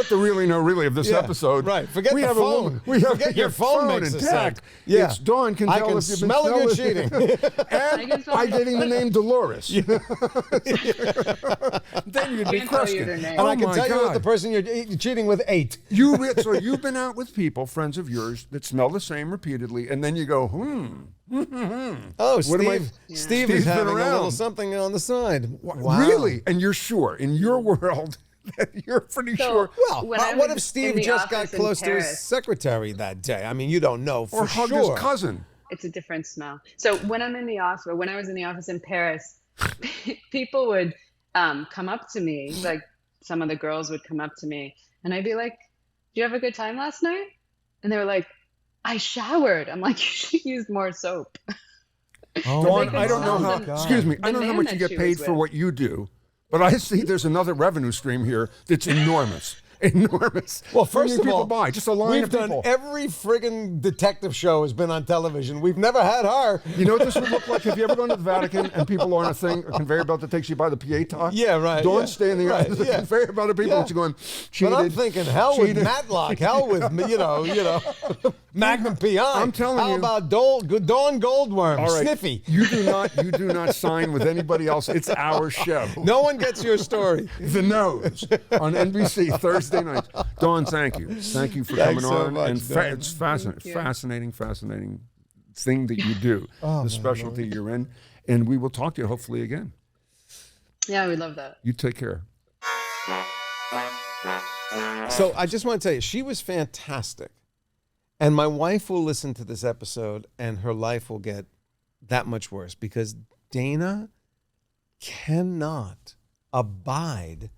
the really no really of this Yeah, episode. right. Forget we the have phone. A woman, we have Forget your phone makes a intact. scent. Yeah. It's Dawn can I tell can if you've been smell a good smelling- cheating. And smell by it. getting the name Dolores. Then you'd be can't tell you crushed. their name. And I can my tell you what the God. person you're cheating with ate. So you've been out with people, friends of yours, that smell the same repeatedly, and then you go, Oh, What am I- Steve is Steve's been having a little around. something on the side. Wow. Really? And you're sure in your world that you're pretty sure? Well, When I what was if Steve in the just got office in close to his Paris- secretary that day? I mean, you don't know for Or hugged sure. his cousin? It's a different smell. So when I'm in the office, or when I was in the office in Paris, people would come up to me, like some of the girls would come up to me, and I'd be like, "Do you have a good time last night?" And they were like, "I showered." I'm like, "You should use more soap." Oh, Dawn, they I don't know smell how. the- Excuse me. I the don't know how man much you that get she was paid for with. what you do, but I see there's another revenue stream here that's enormous. Enormous. Well, first Bringing of people all, by, just a line we've of done people. every friggin' detective show has been on television. We've never had her. You know what this would look like? Have you ever gone to the Vatican and people are on a thing, a conveyor belt that takes you by the Pietà? Yeah, right, Dawn's yeah, standing right, on the yeah. conveyor belt of people Yeah. and she's going, cheated. But I'm thinking, hell with cheated. Matlock, hell with Magnum PI. I'm telling How you. about Dawn Goldworm, All right. Sniffy? You do not sign with anybody else. It's our show. No one gets your story. The Nose on NBC Thursday night. Dawn, thank you. Thank you for Thanks coming so on. much, And Dawn. it's fascinating, you. fascinating thing that you do, the specialty you're in. And we will talk to you hopefully again. Yeah, we love that. You take care. So I just want to tell you, she was fantastic. And my wife will listen to this episode and her life will get that much worse because Dana cannot abide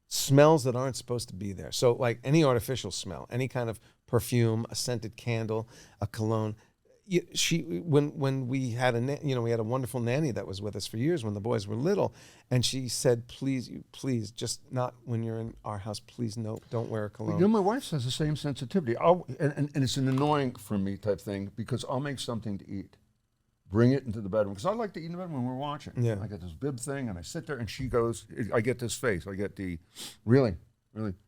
smells that aren't supposed to be there. So like any artificial smell, any kind of perfume, a scented candle, a cologne. When we had we had a wonderful nanny that was with us for years when the boys were little, and she said, please, just not when you're in our house. Please, no, don't wear a cologne. You know, my wife has the same sensitivity. And it's an annoying for me type thing because I'll make something to eat, bring it into the bedroom because I like to eat in the bedroom when we're watching. Yeah. I get this bib thing and I sit there and she goes, I get this face. I get the, really,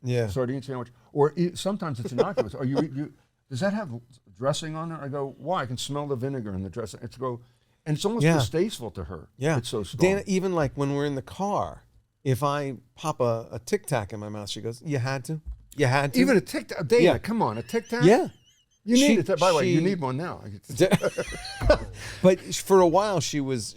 Yeah. sardine sandwich. Or sometimes it's innocuous. Are you does that have dressing on it? I go, why? I can smell the vinegar in the dressing. And it's almost Yeah. distasteful to her. Yeah. It's so strong. Dana, even like when we're in the car, if I pop a Tic Tac in my mouth, she goes, "You had to? You had to?" Even a Tic Tac. Dana, Yeah. come on, a Tic Tac? Yeah. You She- need it. By the way, you she- need one now. But for a while, she was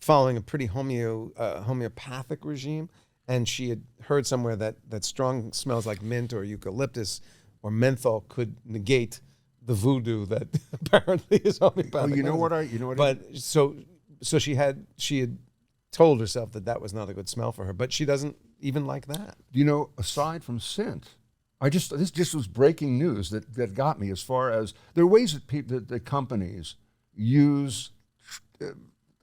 following a pretty homeopathic regime, and she had heard somewhere that strong smells like mint or eucalyptus or menthol could negate the voodoo that apparently is homeopathic. Well, you know what But so she had told herself that was not a good smell for her, but she doesn't even like that. You know, aside from scent, this just was breaking news that got me as far as there are ways that companies use,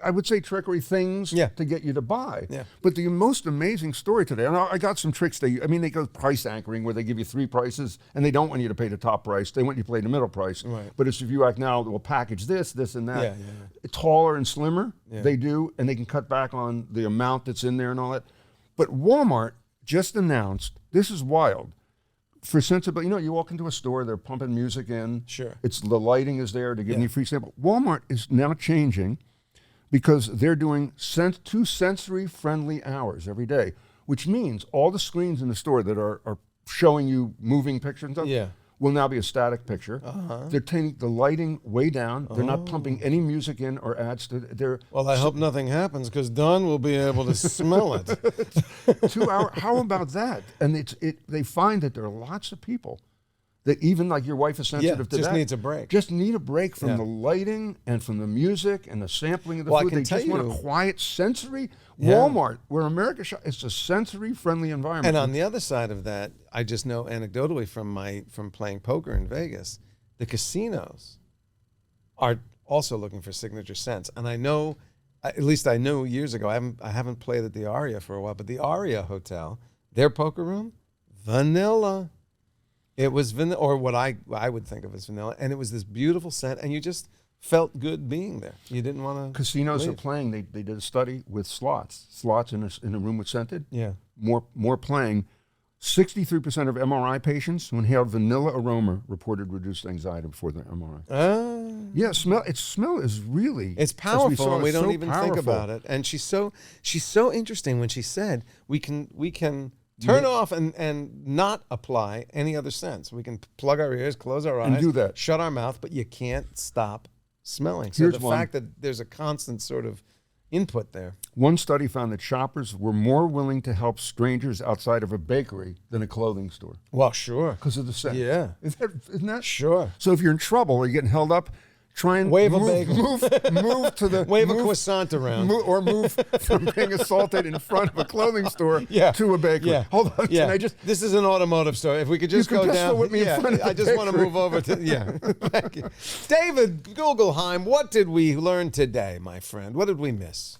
I would say trickery things Yeah. to get you to buy. Yeah. But the most amazing story today, and I got some tricks. They go price anchoring where they give you 3 prices and they don't want you to pay the top price. They want you to pay the middle price. Right. But it's if you act now, we'll package this, and that. Yeah. Taller and slimmer, Yeah. they do, and they can cut back on the amount that's in there and all that. But Walmart just announced, this is wild, for sensibility, you walk into a store, they're pumping music in. Sure. It's the lighting is there to give Yeah. you free sample. Walmart is now changing because they're doing 2 sensory-friendly hours every day, which means all the screens in the store that are showing you moving pictures and stuff Yeah. will now be a static picture. They're taking the lighting way down. They're not pumping any music in or ads. Well, I hope nothing happens because Dawn will be able to smell it. 2 hour. How about that? And they find that there are lots of people that even like your wife is sensitive to just that. needs a break. Just need a break from Yeah. the lighting and from the music and the sampling of the Well, I food. can They just tell want a you- quiet sensory. Yeah. Walmart, where America it's a sensory-friendly environment. And on the other side of that, I just know anecdotally from playing poker in Vegas, the casinos are also looking for signature scents. And I know, at least I knew years ago, I haven't played at the Aria for a while, but the Aria Hotel, their poker room, vanilla. It was vanilla, or what I would think of as vanilla, and it was this beautiful scent, and you just felt good being there. You didn't want to. Casinos are playing. They did a study with slots in a room with scented. Yeah. More playing. 63% of MRI patients who inhaled vanilla aroma reported reduced anxiety before the MRI. Yeah, smell is really It's as we powerful, saw, and we it's don't so even think powerful. about it. And she's so interesting when she said we can Turn off and not apply any other sense. We can plug our ears, close our eyes, And do that. shut our mouth, but you can't stop smelling. So Here's the one. fact that there's a constant sort of input there. One study found that shoppers were more willing to help strangers outside of a bakery than a clothing store Well, sure. because of the scent. Yeah. Isn't that? Sure. So if you're in trouble or you're getting held up, try and Wave a move, bagel. move to the Wave a move, croissant around. move from being assaulted in front of a clothing store Yeah. to a bakery. Yeah. Hold on, Yeah. can I just? This is an automotive store. If we could just You can go pistol down with me in yeah, front of the I just want to bakery. move over to Thank you. David Gugelheim, what did we learn today, my friend? What did we miss?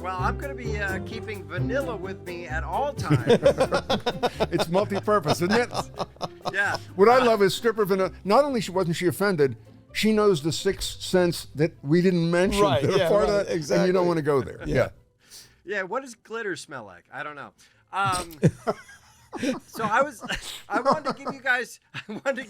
Well, I'm going to be keeping vanilla with me at all times. It's multi-purpose, isn't it? Yeah. What I love is stripper vanilla. Not only wasn't she offended, she knows the sixth sense that we didn't mention. Right, that are yeah, part of right, that, exactly. And you don't want to go there. Yeah. Yeah, what does glitter smell like? I don't know. So I wanted to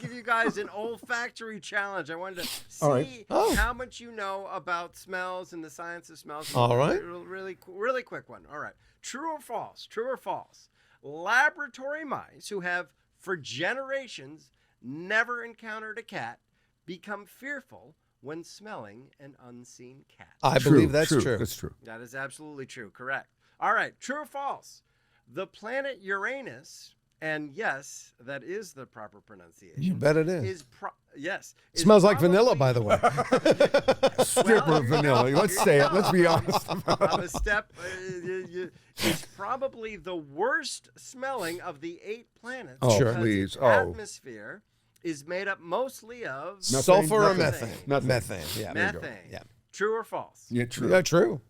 give you guys an olfactory challenge. I wanted to see All right. how much you know about smells and the science of smells. All right. Really quick one. All right. True or false? True or false? Laboratory mice who have for generations never encountered a cat become fearful when smelling an unseen cat. I believe that's true. That's true. That is absolutely true. Correct. All right. True or false? The planet Uranus, and yes, that is the proper pronunciation. You bet it is. Yes. It is smells like probably- vanilla, by the way. Stripper vanilla. Let's say it. Let's be honest. On a step, it's probably the worst smelling of the 8 planets. Oh, Sure. because please. its Oh. atmosphere is made up mostly of Sulfur or Methane. methane? Methane. Methane. Yeah. there you go. methane. Yeah. True or false? Yeah, true. Yeah, true.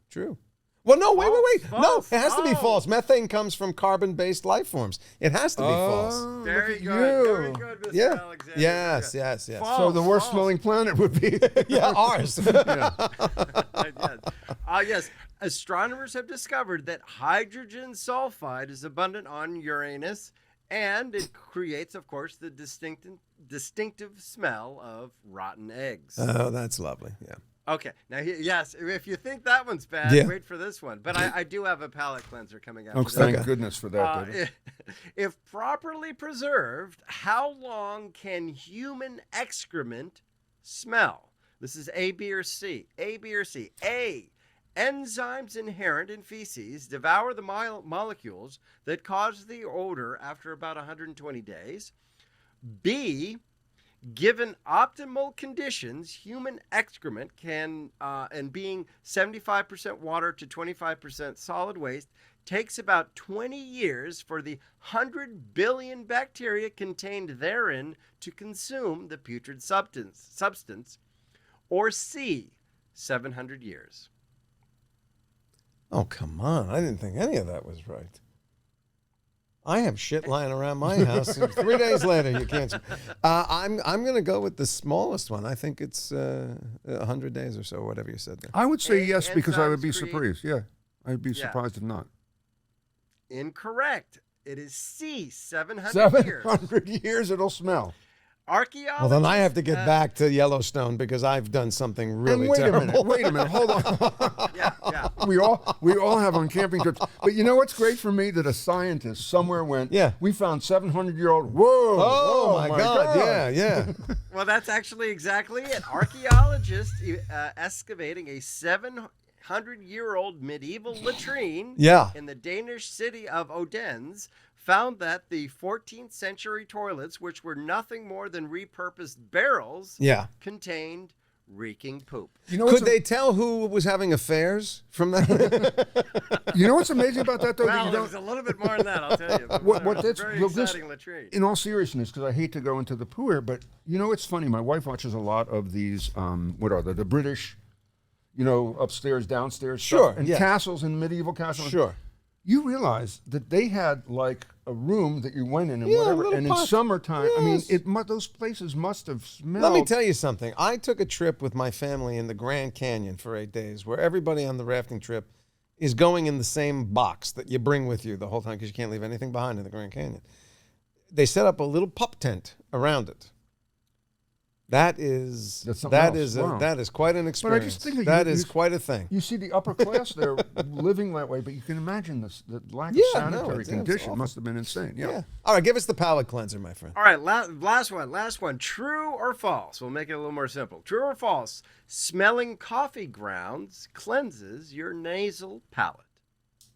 Well, no, wait. No, False. it has to be Oh. false. Methane comes from carbon-based life forms. It has to be false. Very look at good. you. Very good, Mr. Yeah. Alexander. Yes, Very yes, yes. False. So the worst False. smelling planet would be. Yeah, ours. Yes. Astronomers have discovered that hydrogen sulfide is abundant on Uranus, and it creates, of course, the distinctive smell of rotten eggs. Oh, that's lovely. Yeah. Okay. Now, yes, if you think that one's bad, Yeah. wait for this one. But I do have a palate cleanser coming out. Oh, for thank this. goodness for that, David. If properly preserved, how long can human excrement smell? This is A, B, or C. A, B, or C. A, enzymes inherent in feces devour the molecules that cause the odor after about 120 days. B, given optimal conditions, human excrement can, and being 75% water to 25% solid waste, takes about 20 years for the 100 billion bacteria contained therein to consume the putrid substance. Or C, 700 years. Oh, come on. I didn't think any of that was right. I have shit lying around my house. 3 days later, you can't. I'm going to go with the smallest one. I think it's 100 days or so, whatever you said there. I would say yes because I would enzymes be create- surprised. Yeah. I'd be Yeah. surprised if not. Incorrect. It is C, 700 years. 700 years it'll smell. Archaeologists. Well, then I have to get back to Yellowstone because I've done something really And wait terrible. a minute, hold on. Yeah. we all have on camping trips. But you know what's great for me? That a scientist somewhere went, Yeah. we found 700-year-old, whoa, Oh, whoa, my God. Yeah. Well, that's actually exactly it. Archaeologists excavating a 700-year-old medieval latrine Yeah. in the Danish city of Odense found that the 14th century toilets, which were nothing more than repurposed barrels, Yeah. contained reeking poop. You know Could what's they tell who was having affairs from that? You know what's amazing about that, though? that Well, you it what was a little bit more than that, I'll tell you. But What whatever. that's- Very well, this- exciting latrine. in all seriousness, because I hate to go into the poo here, but you know, it's funny. My wife watches a lot of these, what are they? The British, upstairs, downstairs Sure, stuff, and yeah. castles and medieval castles. Sure. You realize that they had like a room that you went in and Yeah, a whatever, little and pot. in summertime, I mean, Yes. those places must have smelled. Let me tell you something. I took a trip with my family in the Grand Canyon for 8 days where everybody on the rafting trip is going in the same box that you bring with you the whole time because you can't leave anything behind in the Grand Canyon. They set up a little pup tent around it. That is something else. Wow. that is quite an experience. But I just think that is quite a thing. You see the upper class there living that way, but you can imagine the lack of sanitary condition must have been insane. Yeah. All right, give us the palate cleanser, my friend. All right, last one. True or false? We'll make it a little more simple. True or false? Smelling coffee grounds cleanses your nasal palate.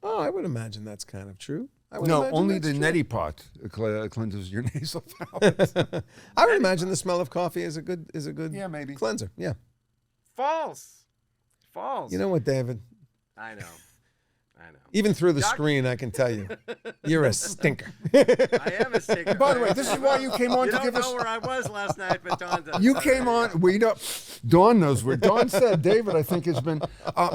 Oh, I would imagine that's kind of true. No, only the neti pot cleanses your nasal palate. I would imagine the smell of coffee is a good maybe cleanser. Yeah. False. You know what, David? I know. Even through the screen, I can tell you, you're a stinker. I am a stinker. By the way, this is why you came on to give us. You don't know where I was last night, but Dawn does. You came on. We know. Dawn knows where. Dawn said David, I think, has been.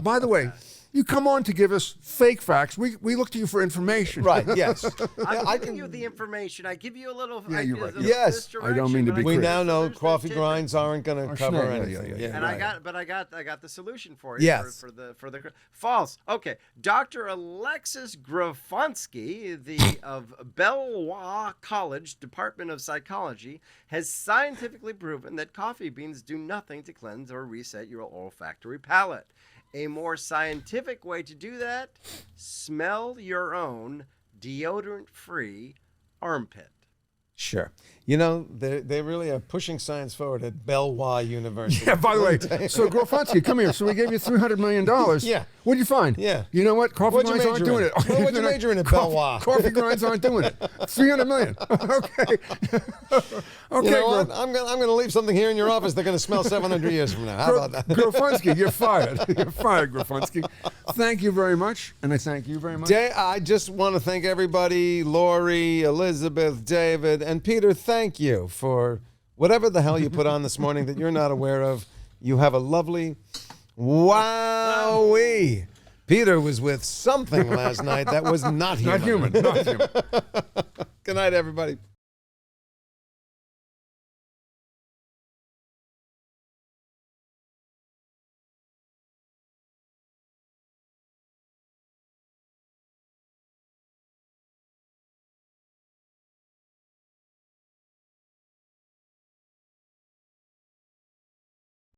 By the way. You come on to give us fake facts. We look to you for information. Right, yes. I give you the information. I give you a little... Yeah, you're right. Yes. I don't mean to be We now know coffee grinds aren't going to cover anything. And I got the solution for you. Yes. For the false. Okay. Dr. Alexis Grafonsky, of Belvoir College Department of Psychology, has scientifically proven that coffee beans do nothing to cleanse or reset your olfactory palate. A more scientific way to do that, smell your own deodorant-free armpit. Sure. You know, they really are pushing science forward at Belvoir University. Yeah, by the way, so Grafonsky, come here. So we gave you $300 million. Yeah. What'd you find? Yeah. You know what? Coffee grinds aren't doing it. What'd you major in at Belvoir? Coffee grinds aren't doing it. $300 million. Okay. You know what? I'm gonna leave something here in your office. They're gonna smell 700 years from now. How about that? Grafonsky, you're fired. You're fired, Grafonsky. Thank you very much, and I thank you very much. I just want to thank everybody, Lori, Elizabeth, David, and Peter. Thank you for whatever the hell you put on this morning that you're not aware of. You have a lovely wowee. Peter was with something last night that was not human. Not human. Good night, everybody.